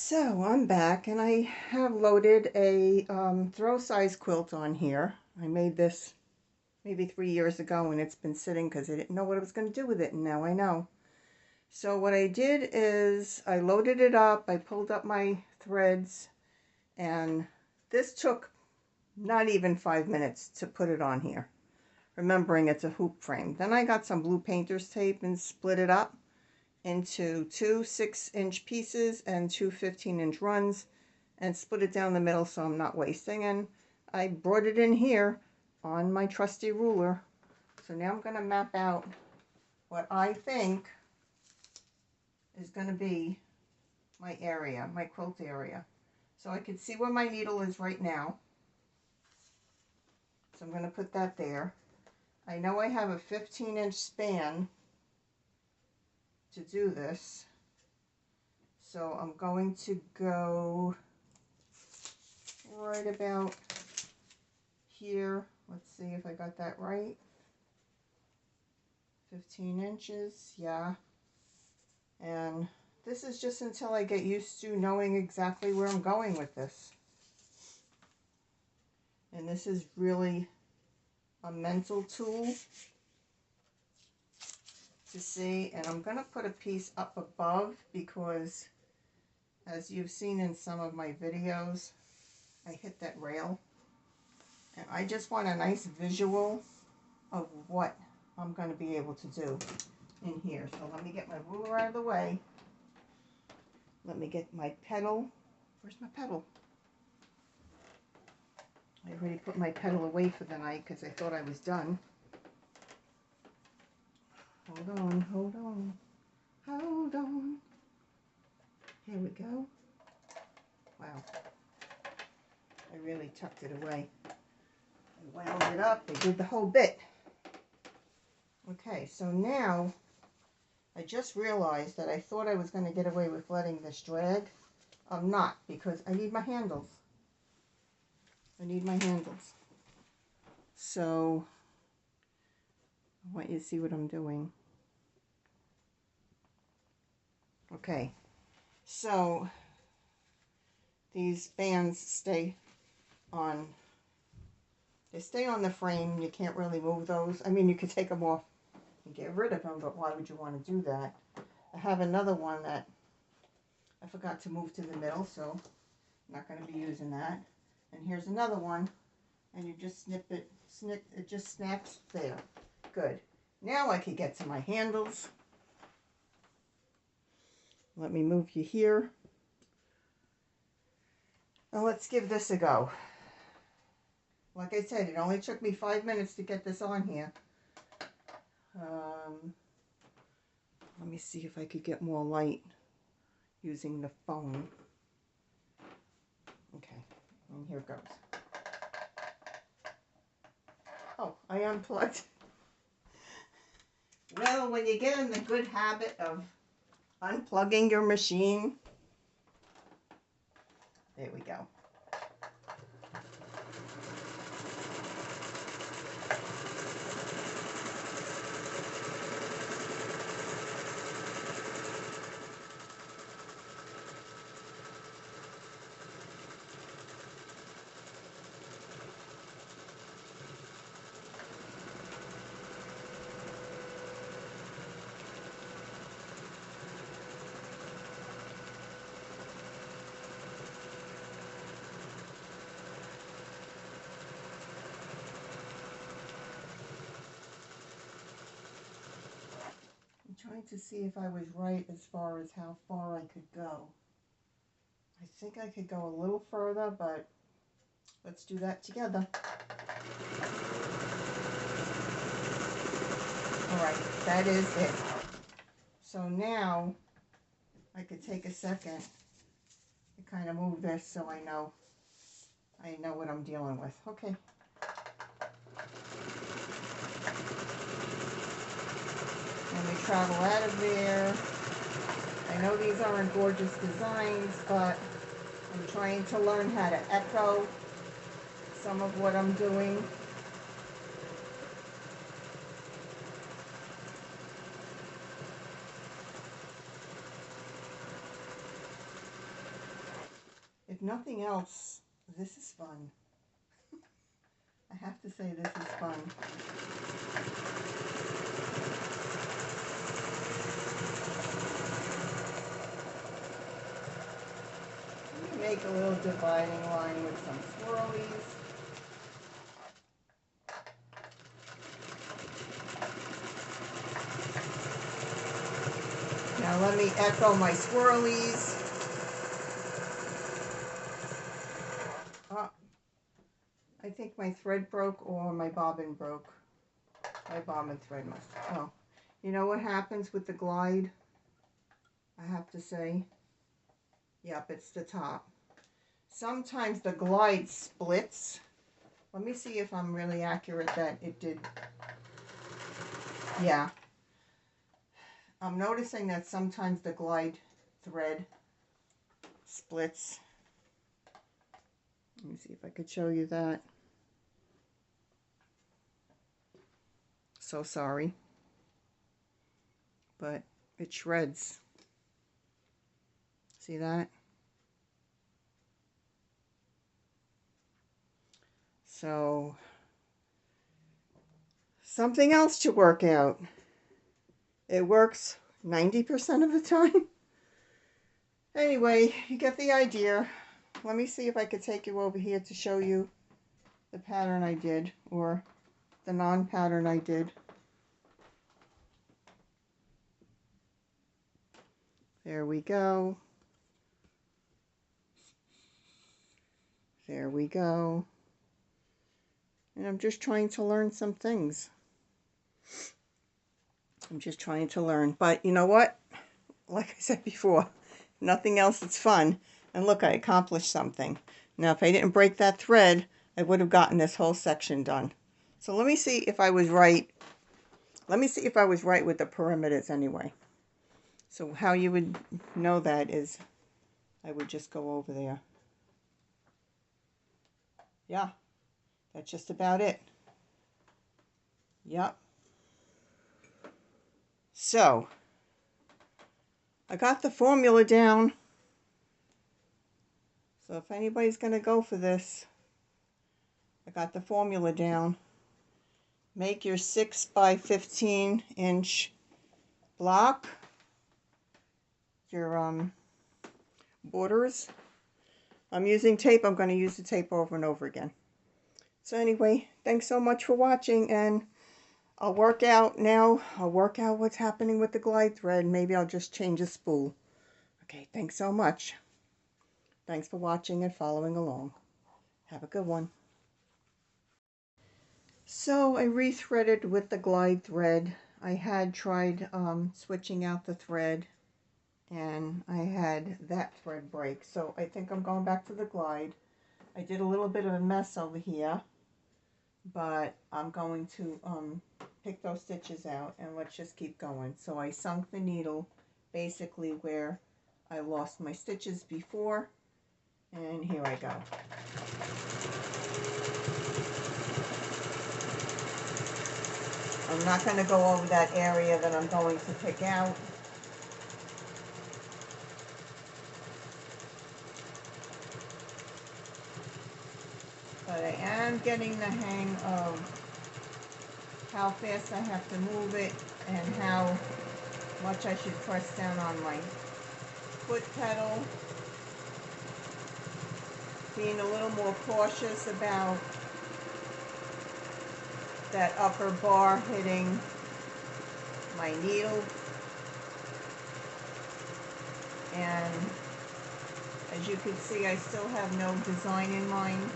So I'm back and I have loaded a throw size quilt on here. I made this maybe 3 years ago and it's been sitting because I didn't know what I was going to do with it, and now I know. So what I did is I loaded it up, I pulled up my threads, and this took not even 5 minutes to put it on here, remembering it's a hoop frame. Then I got some blue painter's tape and split it up into two 6-inch pieces and two 15-inch runs and split it down the middle so I'm not wasting. And I brought it in here on my trusty ruler. So now I'm going to map out what I think is going to be my area, my quilt area. So I can see where my needle is right now. So I'm going to put that there. I know I have a 15-inch span to do this. So I'm going to go right about here. Let's see if I got that right. 15 inches, yeah. And this is just until I get used to knowing exactly where I'm going with this. And this is really a mental tool to see. And I'm going to put a piece up above because, as you've seen in some of my videos, I hit that rail. And I just want a nice visual of what I'm going to be able to do in here. So let me get my ruler out of the way. Let me get my pedal. Where's my pedal? I already put my pedal away for the night because I thought I was done. Hold on, hold on, hold on. Here we go. Wow. I really tucked it away. I wound it up. I did the whole bit. Okay, so now I just realized that I thought I was going to get away with letting this drag. I'm not, because I need my handles. I need my handles. So I want you to see what I'm doing. Okay, so these bands stay on. They stay on the frame. You can't really move those. I mean, you could take them off and get rid of them, but why would you want to do that? I have another one that I forgot to move to the middle, so I'm not going to be using that. And here's another one, and you just snip, it just snaps there. Good. Now I can get to my handles. Let me move you here. Now let's give this a go. Like I said, it only took me 5 minutes to get this on here. Let me see if I could get more light using the phone. Okay, and here it goes. Oh, I unplugged. Well, when you get in the good habit of unplugging your machine, there we go. Trying to see if I was right as far as how far I could go. I think I could go a little further, but let's do that together. Alright, that is it. So now I could take a second to kind of move this so I know what I'm dealing with. Okay. And we travel out of there. I know these aren't gorgeous designs, but I'm trying to learn how to echo some of what I'm doing. if nothing else, this is fun. I have to say this is fun. Make a little dividing line with some swirlies. Now let me echo my swirlies. Oh, I think my thread broke or my bobbin broke. My bobbin thread must. Oh, you know what happens with the glide? I have to say, yep, it's the top. Sometimes the glide splits. Let me see if I'm really accurate that it did. Yeah. I'm noticing that sometimes the glide thread splits. Let me see if I could show you that. So sorry. But it shreds. See that? So, something else to work out. It works 90% of the time. Anyway, you get the idea. Let me see if I could take you over here to show you the pattern I did, or the non-pattern I did. There we go. There we go. And I'm just trying to learn some things. I'm just trying to learn. But you know what? Like I said before, nothing else, it's fun. And look, I accomplished something. Now, if I didn't break that thread, I would have gotten this whole section done. So let me see if I was right. Let me see if I was right with the perimeters anyway. So how you would know that is I would just go over there. Yeah, that's just about it. Yep. So, I got the formula down. So if anybody's going to go for this, I got the formula down. Make your 6 by 15 inch block. Your borders. I'm using tape. I'm going to use the tape over and over again. So anyway, thanks so much for watching, and I'll work out now. I'll work out what's happening with the glide thread. Maybe I'll just change a spool. Okay, thanks so much. Thanks for watching and following along. Have a good one. So I rethreaded with the glide thread. I had tried switching out the thread, and I had that thread break. So I think I'm going back to the glide. I did a little bit of a mess over here, but I'm going to pick those stitches out, and let's just keep going. So I sunk the needle basically where I lost my stitches before, and here I go. I'm not going to go over that area that I'm going to pick out. But I am getting the hang of how fast I have to move it and how much I should press down on my foot pedal. Being a little more cautious about that upper bar hitting my needle. And as you can see, I still have no design in mind.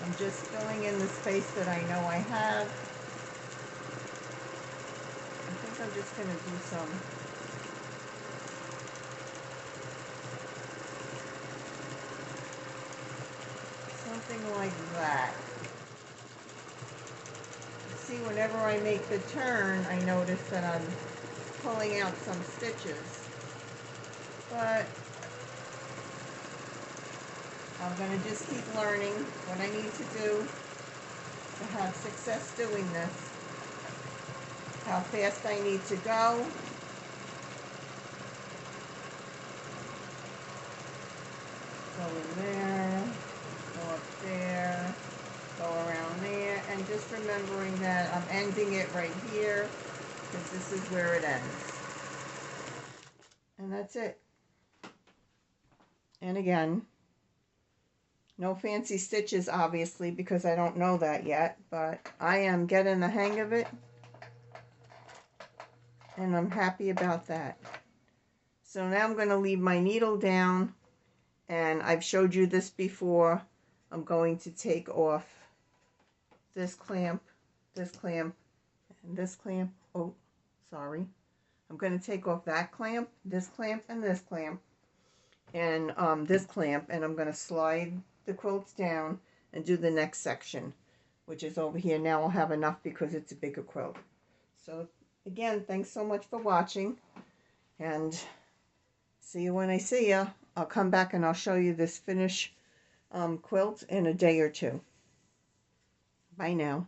I'm just filling in the space that I know I have. I think I'm just going to do something like that. See, whenever I make the turn, I notice that I'm pulling out some stitches. But I'm going to just keep learning what I need to do to have success doing this. How fast I need to go. Go in there, go up there, go around there, and just remembering that I'm ending it right here because this is where it ends. And that's it. And again, no fancy stitches obviously because I don't know that yet, but I am getting the hang of it and I'm happy about that. So now I'm going to leave my needle down, and I've showed you this before. I'm going to take off this clamp, and this clamp. Oh, sorry. I'm going to take off that clamp, this clamp, and this clamp, and this clamp, and I'm going to slide the quilts down and do the next section, which is over here. Now I'll have enough because it's a bigger quilt. So again, thanks so much for watching, and see you when I see you. I'll come back and I'll show you this finished quilt in a day or two. Bye now.